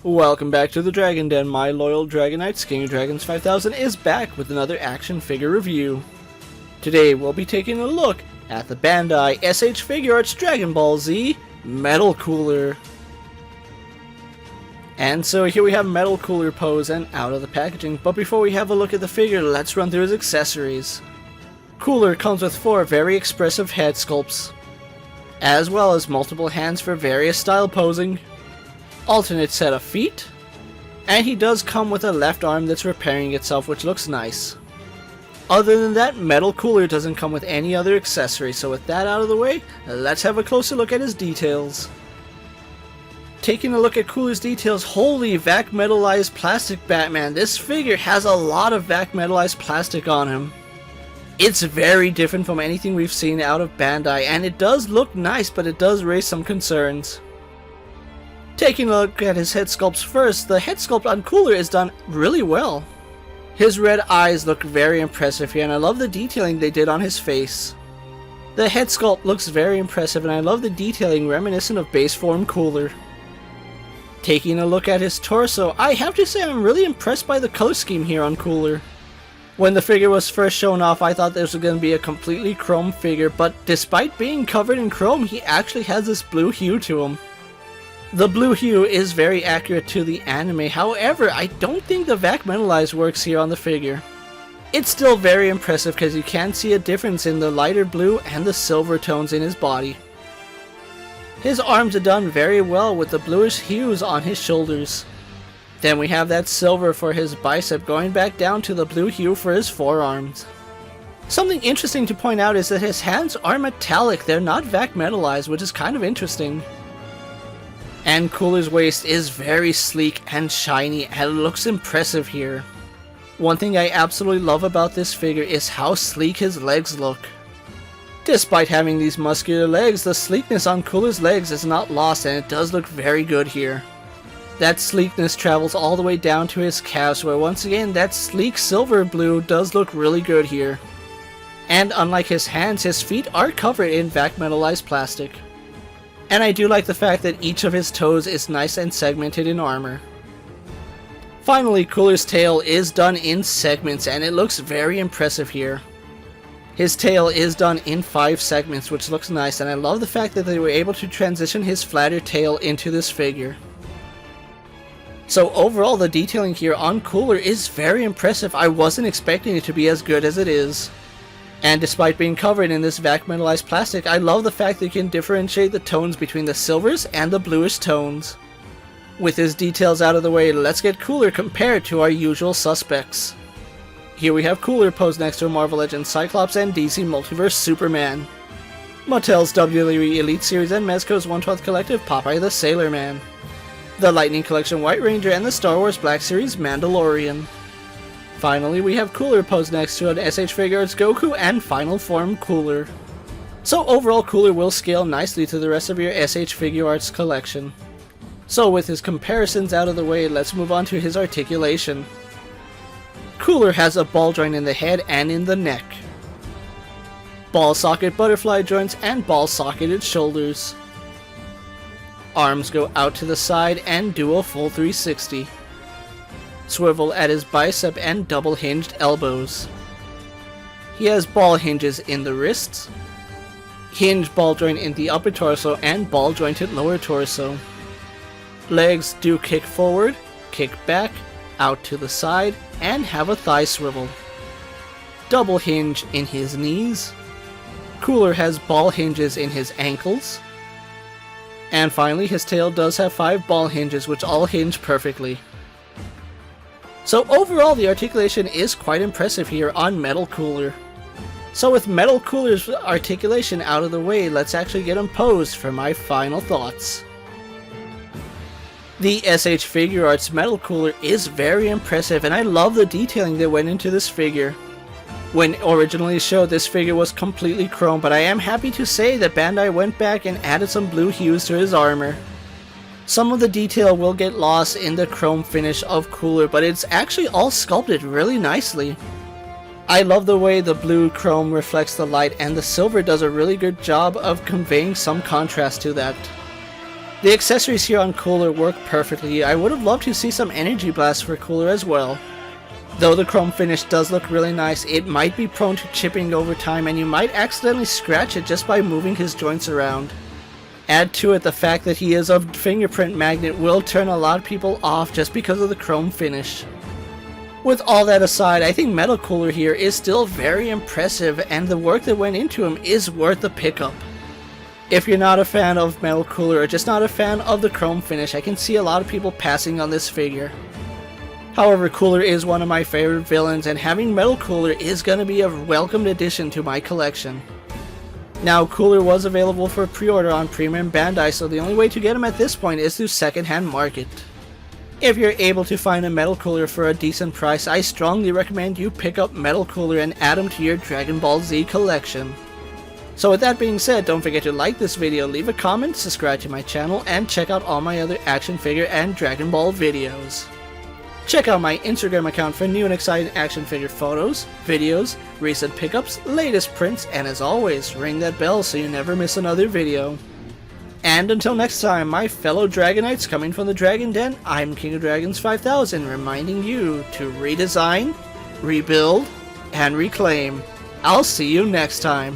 Welcome back to the Dragon Den. My loyal Dragonites, King of Dragons 5000 is back with another action figure review. Today we'll be taking a look at the Bandai SH Figuarts Dragon Ball Z Metal Cooler. And so here we have Metal Cooler pose and out of the packaging, but before we have a look at the figure, let's run through his accessories. Cooler comes with 4 very expressive head sculpts, as well as multiple hands for various style posing, alternate set of feet, and he does come with a left arm that's repairing itself, which looks nice. Other than that, Metal Cooler doesn't come with any other accessories, so with that out of the way, let's have a closer look at his details. Taking a look at Cooler's details, holy vac metalized plastic Batman. This figure has a lot of vac metalized plastic on him. It's very different from anything we've seen out of Bandai, and it does look nice, but it does raise some concerns. Taking a look at his head sculpts first, the head sculpt on Cooler is done really well. His red eyes look very impressive here, and I love the detailing they did on his face. The head sculpt looks very impressive, and I love the detailing reminiscent of base form Cooler. Taking a look at his torso, I have to say I'm really impressed by the color scheme here on Cooler. When the figure was first shown off, I thought this was going to be a completely chrome figure, but despite being covered in chrome, he actually has this blue hue to him. The blue hue is very accurate to the anime, however, I don't think the vac metalized works here on the figure. It's still very impressive because you can see a difference in the lighter blue and the silver tones in his body. His arms are done very well with the bluish hues on his shoulders. Then we have that silver for his bicep going back down to the blue hue for his forearms. Something interesting to point out is that his hands are metallic, they're not vac metalized, which is kind of interesting. And Cooler's waist is very sleek and shiny and looks impressive here. One thing I absolutely love about this figure is how sleek his legs look. Despite having these muscular legs, the sleekness on Cooler's legs is not lost, and it does look very good here. That sleekness travels all the way down to his calves, where once again that sleek silver blue does look really good here. And unlike his hands, his feet are covered in vac metalized plastic. And I do like the fact that each of his toes is nice and segmented in armor. Finally, Cooler's tail is done in segments, and it looks very impressive here. His tail is done in 5 segments, which looks nice, and I love the fact that they were able to transition his flatter tail into this figure. So overall, the detailing here on Cooler is very impressive. I wasn't expecting it to be as good as it is. And despite being covered in this vac metalized plastic, I love the fact that you can differentiate the tones between the silvers and the bluish tones. With his details out of the way, let's get Cooler compared to our usual suspects. Here we have Cooler posed next to Marvel Legends Cyclops and DC Multiverse Superman, Mattel's WWE Elite Series and Mezco's 1/12 Collective Popeye the Sailor Man, the Lightning Collection White Ranger, and the Star Wars Black Series Mandalorian. Finally, we have Cooler posed next to an SH Figuarts Goku and Final Form Cooler. So overall, Cooler will scale nicely to the rest of your SH Figuarts collection. So with his comparisons out of the way, let's move on to his articulation. Cooler has a ball joint in the head and in the neck, ball socket butterfly joints, and ball socketed shoulders. Arms go out to the side and do a full 360. Swivel at his bicep and double hinged elbows. He has ball hinges in the wrists, hinge ball joint in the upper torso, and ball jointed lower torso. Legs do kick forward, kick back, out to the side, and have a thigh swivel. Double hinge in his knees. Cooler has ball hinges in his ankles. And finally, his tail does have 5 ball hinges, which all hinge perfectly. So overall, the articulation is quite impressive here on Metal Cooler. So with Metal Cooler's articulation out of the way, let's actually get him posed for my final thoughts. The SH Figuarts Metal Cooler is very impressive, and I love the detailing that went into this figure. When originally showed, this figure was completely chrome, but I am happy to say that Bandai went back and added some blue hues to his armor. Some of the detail will get lost in the chrome finish of Cooler, but it's actually all sculpted really nicely. I love the way the blue chrome reflects the light, and the silver does a really good job of conveying some contrast to that. The accessories here on Cooler work perfectly. I would have loved to see some energy blasts for Cooler as well. Though the chrome finish does look really nice, it might be prone to chipping over time, and you might accidentally scratch it just by moving his joints around. Add to it the fact that he is a fingerprint magnet will turn a lot of people off just because of the chrome finish. With all that aside, I think Metal Cooler here is still very impressive, and the work that went into him is worth the pickup. If you're not a fan of Metal Cooler or just not a fan of the chrome finish, I can see a lot of people passing on this figure. However, Cooler is one of my favorite villains, and having Metal Cooler is going to be a welcomed addition to my collection. Now, Cooler was available for pre-order on P-Bandai, so the only way to get him at this point is through secondhand market. If you're able to find a Metal Cooler for a decent price, I strongly recommend you pick up Metal Cooler and add him to your Dragon Ball Z collection. So with that being said, don't forget to like this video, leave a comment, subscribe to my channel, and check out all my other action figure and Dragon Ball videos. Check out my Instagram account for new and exciting action figure photos, videos, recent pickups, latest prints, and as always, ring that bell so you never miss another video. And until next time, my fellow Dragonites coming from the Dragon Den, I'm KingofDragons 5000, reminding you to redesign, rebuild, and reclaim. I'll see you next time.